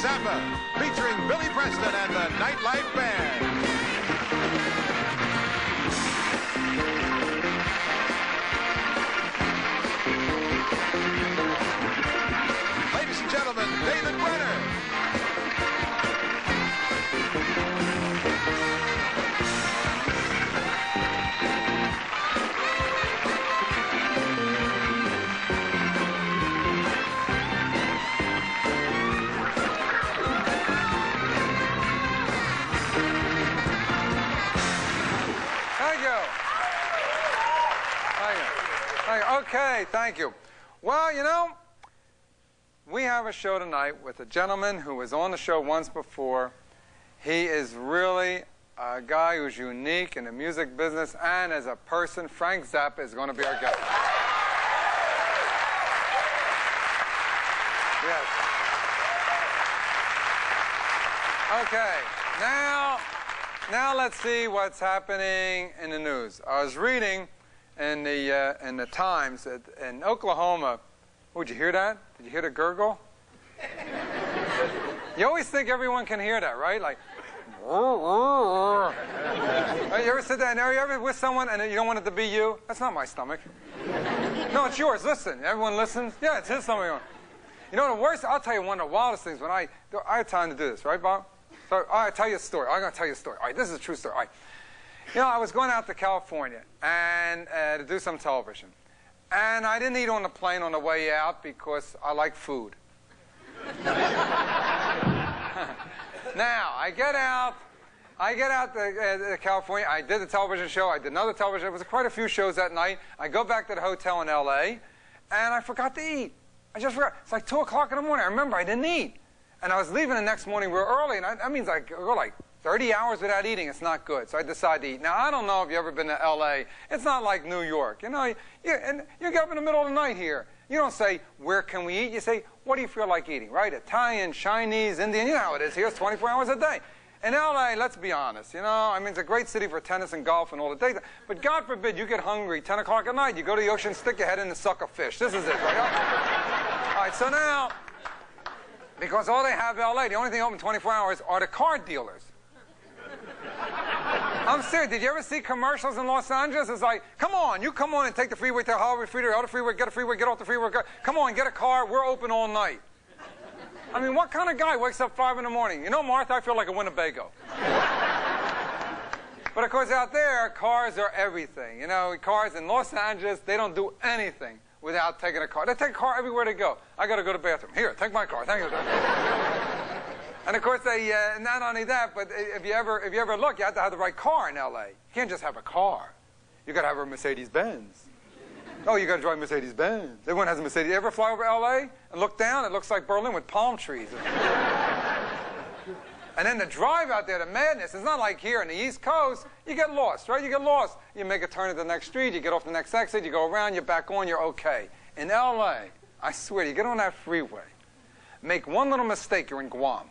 Zappa, featuring Billy Preston and the Nightlife Band. Ladies and gentlemen, David Brenner. Okay, thank you. Well, you know, we have a show tonight with a gentleman who was on the show once before. He is really a guy who's unique in the music business and as a person. Frank Zappa is going to be our guest. Yes. Okay, now let's see what's happening in the news. I was reading in the Times in Oklahoma. Oh, did you hear that? Did you hear the gurgle? You always think everyone can hear that, right? Like, you ever sit there and are you ever with someone and you don't want it to be you? That's not my stomach. No, it's yours. Listen. Everyone listens. Yeah, it's his stomach. You know the worst? I'll tell you one of the wildest things when I had time to do this, right, Bob? So I'll tell you a story. I'm going to tell you a story. All right, this is a true story. All right. You know, I was going out to California and to do some television. And I didn't eat on the plane on the way out because I like food. Now, I get out to California. I did the television show. I did another television. There was quite a few shows that night. I go back to the hotel in L.A., and I forgot to eat. I just forgot. It's like 2 o'clock in the morning. I remember I didn't eat. And I was leaving the next morning real early, and that means I go like 30 hours without eating. It's not good. So I decided to eat. Now, I don't know if you've ever been to L.A. It's not like New York. You know, and you get up in the middle of the night here. You don't say, where can we eat? You say, what do you feel like eating, right? Italian, Chinese, Indian. You know how it is here. It's 24 hours a day. In L.A., let's be honest, you know, I mean, it's a great city for tennis and golf and all the day. But God forbid you get hungry 10 o'clock at night. You go to the ocean, stick your head in and suck a fish. This is it, right? All right, so now, because all they have in L.A., the only thing open 24 hours are the car dealers. I'm serious. Did you ever see commercials in Los Angeles? It's like, come on, you come on and take the freeway to Hollywood Freeway, out the freeway, get off the freeway. Come on, get a car. We're open all night. I mean, what kind of guy wakes up 5 in the morning? You know, Martha, I feel like a Winnebago. But of course, out there, cars are everything. You know, cars in Los Angeles, they don't do anything without taking a car. They take a car everywhere they go. I got to go to the bathroom. Here, take my car. Thank you. And of course, they not only that, but if you ever look, you have to have the right car in L.A. You can't just have a car. You got to have a Mercedes-Benz. Oh, you got to drive Mercedes-Benz. Everyone has a Mercedes. You ever fly over L.A. and look down? It looks like Berlin with palm trees. And then the drive out there, the madness. It's not like here on the East Coast. You get lost, right? You get lost. You make a turn at the next street. You get off the next exit. You go around. You're back on. You're okay. In L.A., I swear, you get on that freeway. Make one little mistake, you're in Guam.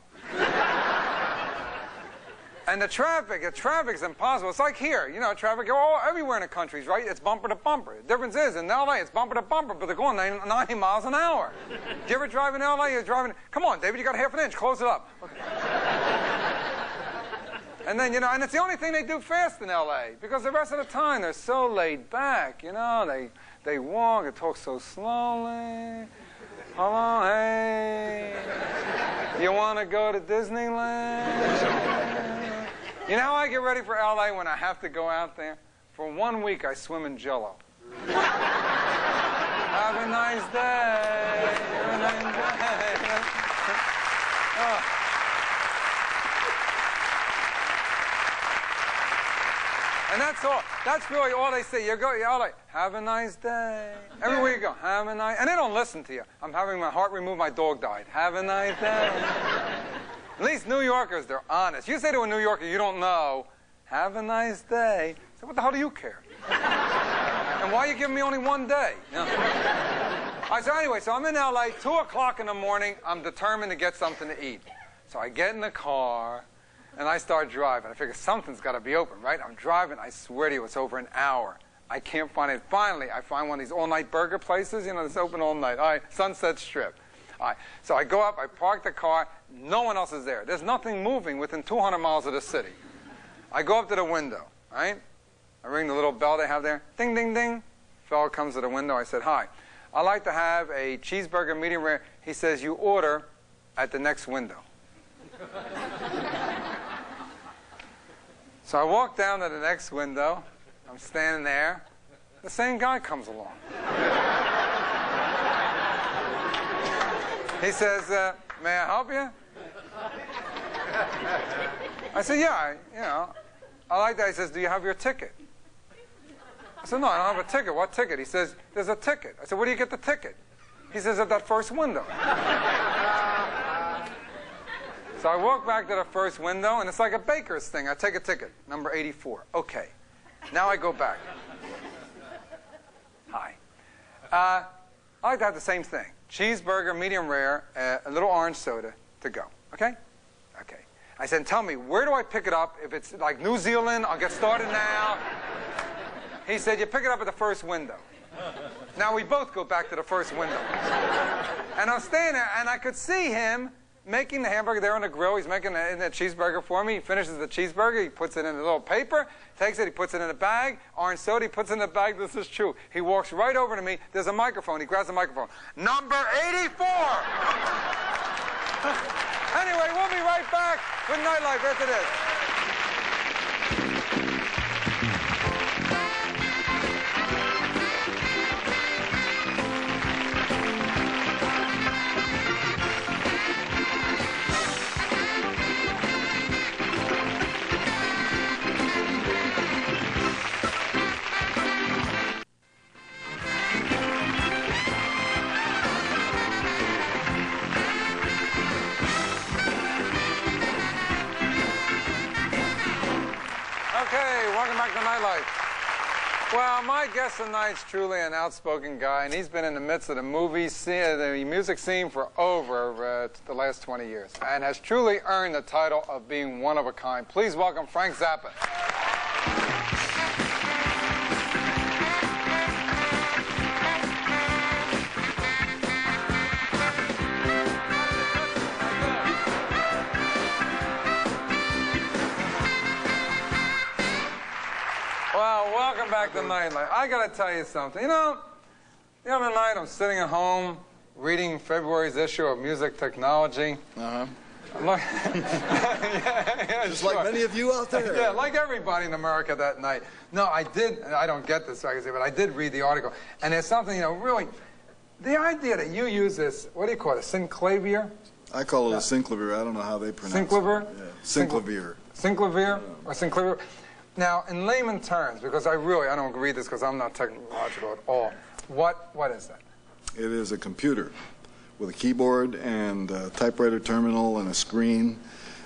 And the traffic's impossible. It's like here, you know, traffic everywhere in the country, right? It's bumper to bumper. The difference is, in L.A., it's bumper to bumper, but they're going 90 miles an hour. Do you ever drive in L.A.? You're driving, come on, David, you got half an inch, close it up. Okay. And then, you know, and it's the only thing they do fast in L.A., because the rest of the time, they're so laid back, you know, they walk, they talk so slowly. Hello, hey. You want to go to Disneyland? You know how I get ready for L.A. when I have to go out there? For 1 week, I swim in Jell-O. Have a nice day. Have a nice day. Oh. And that's all. That's really all they say. You go, you're like, have a nice day. Everywhere you go, have a nice. And they don't listen to you. I'm having my heart removed. My dog died. Have a nice day. At least New Yorkers, they're honest. You say to a New Yorker you don't know, have a nice day. So what the hell do you care? And why are you giving me only 1 day? You know? All right, so anyway, so I'm in L.A. 2 o'clock in the morning. I'm determined to get something to eat. So I get in the car. And I start driving. I figure something's got to be open, right? I'm driving. I swear to you, it's over an hour. I can't find it. Finally, I find one of these all-night burger places, you know, that's open all night. All right, Sunset Strip. All right, so I go up, I park the car, no one else is there. There's nothing moving within 200 miles of the city. I go up to the window, right? I ring the little bell they have there. Ding, ding, ding. Fellow comes to the window. I said, hi. I'd like to have a cheeseburger medium rare. He says, you order at the next window. So I walk down to the next window. I'm standing there. The same guy comes along. He says, may I help you? I said, yeah, I like that. He says, do you have your ticket? I said, no, I don't have a ticket. What ticket? He says, there's a ticket. I said, where do you get the ticket? He says, at that first window. So I walk back to the first window, and it's like a baker's thing. I take a ticket, number 84. Okay. Now I go back. Hi. I like to have the same thing. Cheeseburger, medium rare, a little orange soda to go. Okay? Okay. I said, tell me, where do I pick it up? If it's like New Zealand, I'll get started now. He said, you pick it up at the first window. Now we both go back to the first window. And I'm standing there, and I could see him making the hamburger there on the grill. He's making the cheeseburger for me. He finishes the cheeseburger. He puts it in a little paper, takes it, he puts it in a bag. Orange soda, he puts it in a bag. This is true. He walks right over to me. There's a microphone. He grabs the microphone. Number 84! Anyway, we'll be right back with Nightlife after this. Well, my guest tonight's truly an outspoken guy, and he's been in the midst of the the music scene for over the last 20 years, and has truly earned the title of being one of a kind. Please welcome Frank Zappa. Well, welcome back to Nightlife. I got to tell you something. The other night I'm sitting at home reading February's issue of Music Technology. Uh-huh. Just like many of you out there. Yeah, like everybody in America that night. No, I don't get this, but I did read the article. And there's something, really, the idea that you use this, what do you call it, synclavier? I call it a synclavier. I don't know how they pronounce synclavier? It. Yeah. Synclavier. Synclavier or synclavier? Now, in layman terms, because I don't read this because I'm not technological at all, what is that? It is a computer with a keyboard and a typewriter terminal and a screen,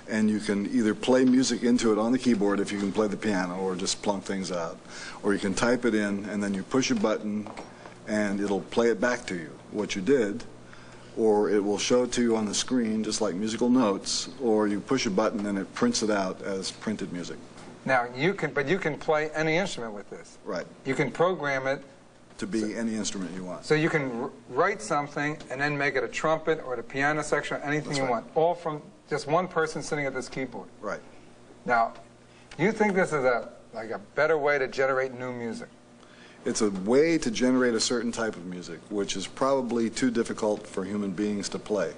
and you can either play music into it on the keyboard if you can play the piano or just plunk things out, or you can type it in and then you push a button and it'll play it back to you, what you did, or it will show it to you on the screen just like musical notes, or you push a button and it prints it out as printed music. Now, you can play any instrument with this. Right. You can program it to be any instrument you want. So you can write something and then make it a trumpet or the piano section, anything That's you right. want, all from just one person sitting at this keyboard. Right. Now, you think this is like a better way to generate new music? It's a way to generate a certain type of music, which is probably too difficult for human beings to play.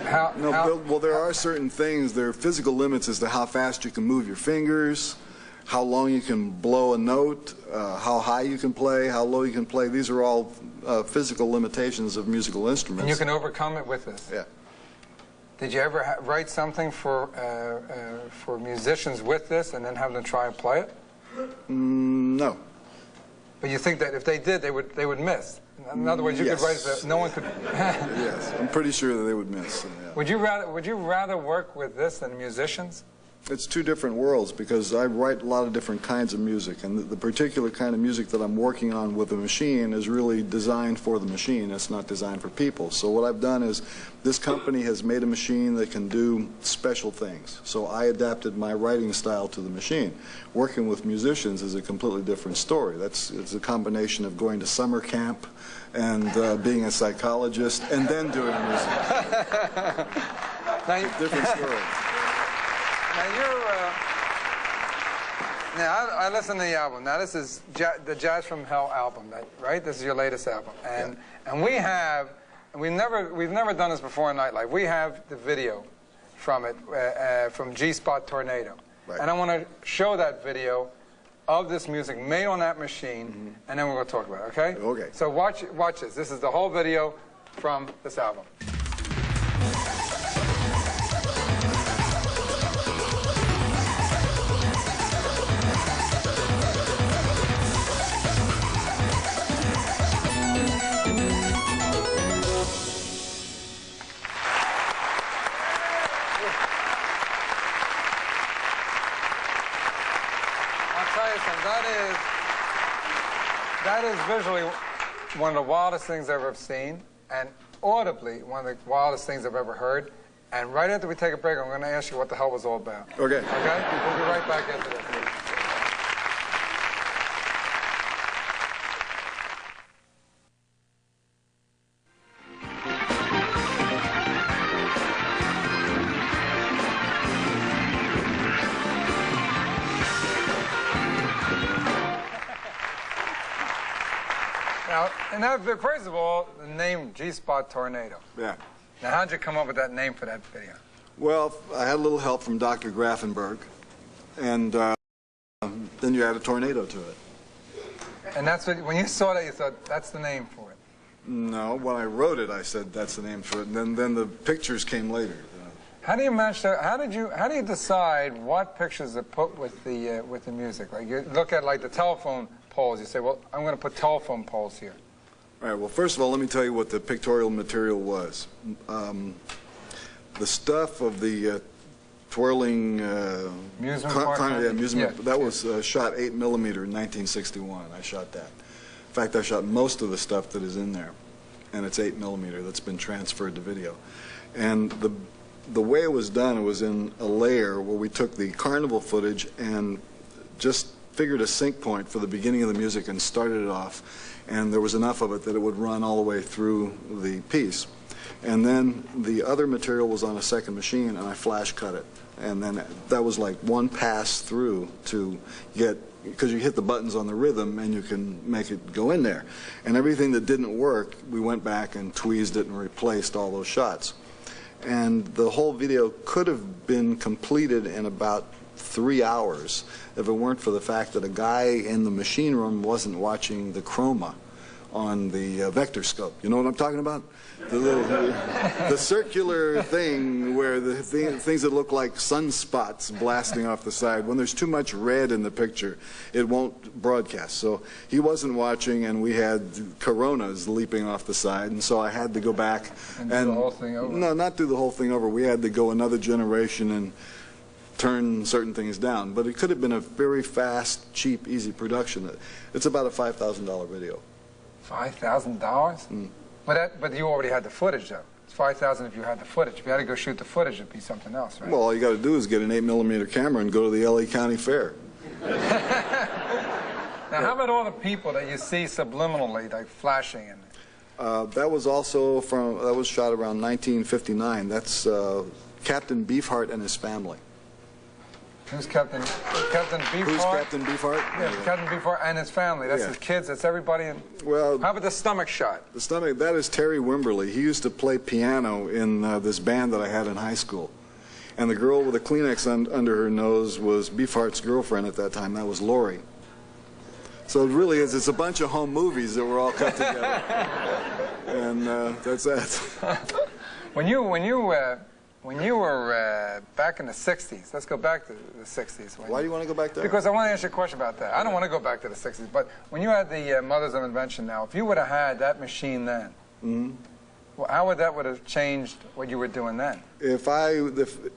Well, there are certain things, there are physical limits as to how fast you can move your fingers, how long you can blow a note, how high you can play, how low you can play. These are all physical limitations of musical instruments. And you can overcome it with this? Yeah. Did you ever write something for musicians with this and then have them try and play it? No. But you think that if they did, they would miss? In other words, you could write it so no one could... Yes, I'm pretty sure that they would miss. Yeah. Would you rather work with this than musicians? It's two different worlds because I write a lot of different kinds of music, and the particular kind of music that I'm working on with the machine is really designed for the machine. It's not designed for people. So what I've done is this company has made a machine that can do special things. So I adapted my writing style to the machine. Working with musicians is a completely different story. It's a combination of going to summer camp and being a psychologist and then doing music. Different story. Now I listened to the album. Now this is the Jazz from Hell album, right? This is your latest album, and we've never done this before in Nightlife. We have the video from it from G-Spot Tornado, right. And I want to show that video of this music made on that machine, and then we're going to talk about it. Okay? Okay. So watch this. This is the whole video from this album. That is visually one of the wildest things I've ever seen, and audibly one of the wildest things I've ever heard. And right after we take a break, I'm going to ask you what the hell was all about. Okay. Okay? We'll be right back into this. Now, first of all, the name G-Spot Tornado. Yeah. Now, how'd you come up with that name for that video? Well, I had a little help from Dr. Grafenberg, and then you add a tornado to it. And that's what, when you saw that, you thought, that's the name for it? No, when I wrote it, I said that's the name for it, and then the pictures came later. How do you match that? How do you decide what pictures to put with the music? Like you look at like the telephone poles, you say, well, I'm going to put telephone poles here. All right, well, first of all, let me tell you what the pictorial material was. The stuff of the twirling amusement, that was shot 8mm in 1961. I shot that. In fact, I shot most of the stuff that is in there, and it's 8mm that's been transferred to video. And the way it was done, it was in a layer where we took the carnival footage and just figured a sync point for the beginning of the music and started it off. And there was enough of it that it would run all the way through the piece. And then the other material was on a second machine, and I flash cut it. And then that was like one pass through to get, because you hit the buttons on the rhythm and you can make it go in there. And everything that didn't work, we went back and tweezed it and replaced all those shots. And the whole video could have been completed in about 3 hours if it weren't for the fact that a guy in the machine room wasn't watching the chroma on the vector scope. You know what I'm talking about? The circular thing where the things that look like sunspots blasting off the side. When there's too much red in the picture, it won't broadcast. So he wasn't watching, and we had coronas leaping off the side, and so I had to go back and do the whole thing over? No, not do the whole thing over. We had to go another generation and turn certain things down. But it could have been a very fast, cheap, easy production. It's about a $5,000 video. $5,000? Mm. But you already had the footage, though. It's $5,000 if you had the footage. If you had to go shoot the footage, it'd be something else, right? Well, all you got to do is get an 8mm camera and go to the LA County Fair. Now, how about all the people that you see subliminally, like flashing in it? That was also that was shot around 1959. That's Captain Beefheart and his family. Who's Captain Beefheart? Who's Captain Beefheart? Yeah, Captain Beefheart and his family. That's his kids. That's everybody. Well, how about the stomach shot? The stomach. That is Terry Wimberly. He used to play piano in this band that I had in high school, and the girl with a Kleenex under her nose was Beefheart's girlfriend at that time. That was Lori. So it really is. It's a bunch of home movies that were all cut together, and that's that. When you were back in the 60s, let's go back to the 60s. Why do you want to go back there? Because I want to ask you a question about that. I don't want to go back to the 60s, but when you had the Mothers of Invention now, if you would have had that machine then, Well, how would that have changed what you were doing then? If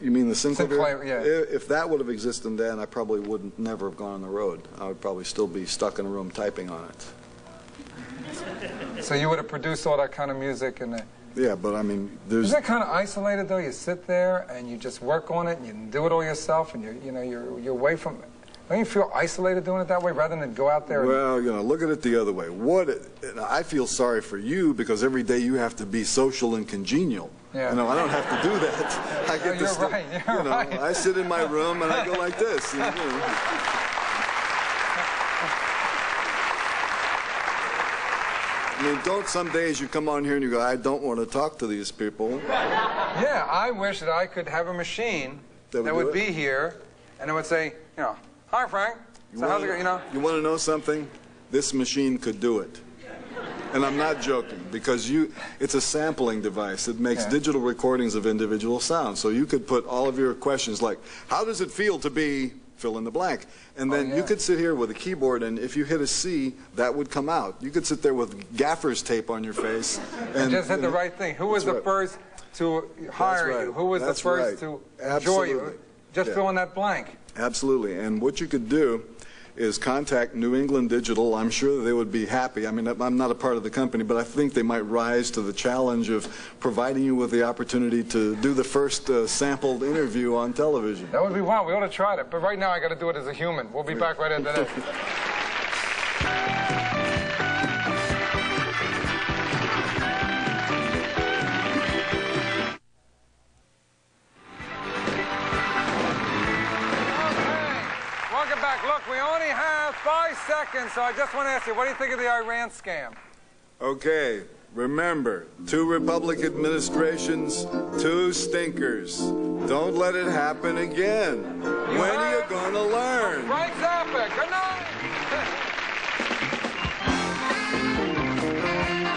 you mean the Sinclair, yeah. If that would have existed then, I probably would never have gone on the road. I would probably still be stuck in a room typing on it. So you would have produced all that kind of music and. Yeah, but I mean, there's. Is that kind of isolated though? You sit there and you just work on it, and you do it all yourself, and you're away from it. Don't you feel isolated doing it that way rather than go out there? Well, look at it the other way. I feel sorry for you because every day you have to be social and congenial. Yeah. I don't have to do that. I get you're right. You're right. I sit in my room and I go like this. I mean, don't some days you come on here and you go, I don't want to talk to these people. Yeah, I wish that I could have a machine that would be here and it would say, hi, Frank. So how's it going? You want to know something? This machine could do it. And I'm not joking, because it's a sampling device. It makes digital recordings of individual sounds. So you could put all of your questions like, how does it feel to be fill in the blank? And then you could sit here with a keyboard, and if you hit a C, that would come out. You could sit there with gaffer's tape on your face. And just hit the right thing. Who was the first to hire you? Who was the first to enjoy you? Just fill in that blank. Absolutely. And what you could do is contact New England Digital. I'm sure that they would be happy. I mean, I'm not a part of the company, but I think they might rise to the challenge of providing you with the opportunity to do the first sampled interview on television. That would be wild. We ought to try it. But right now, I got to do it as a human. We'll be back right after this. Look, we only have 5 seconds, so I just want to ask you, what do you think of the Iran scam? Okay, remember, 2 Republican administrations, 2 stinkers. Don't let it happen again. When are you going to learn? Frank Zappa, good night.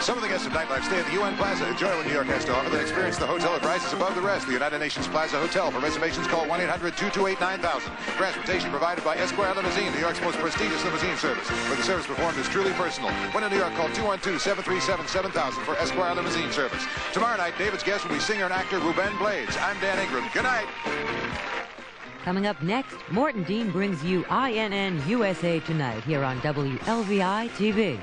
Some of the guests of Nightlife stay at the UN Plaza. Enjoy what New York has to offer, then experience the hotel at prices above the rest. The United Nations Plaza Hotel. For reservations, call 1-800-228-9000. Transportation provided by Esquire Limousine, New York's most prestigious limousine service, where the service performed is truly personal. When in New York, call 212-737-7000 for Esquire Limousine service. Tomorrow night, David's guest will be singer and actor Ruben Blades. I'm Dan Ingram. Good night. Coming up next, Morton Dean brings you INN USA Tonight here on WLVI TV.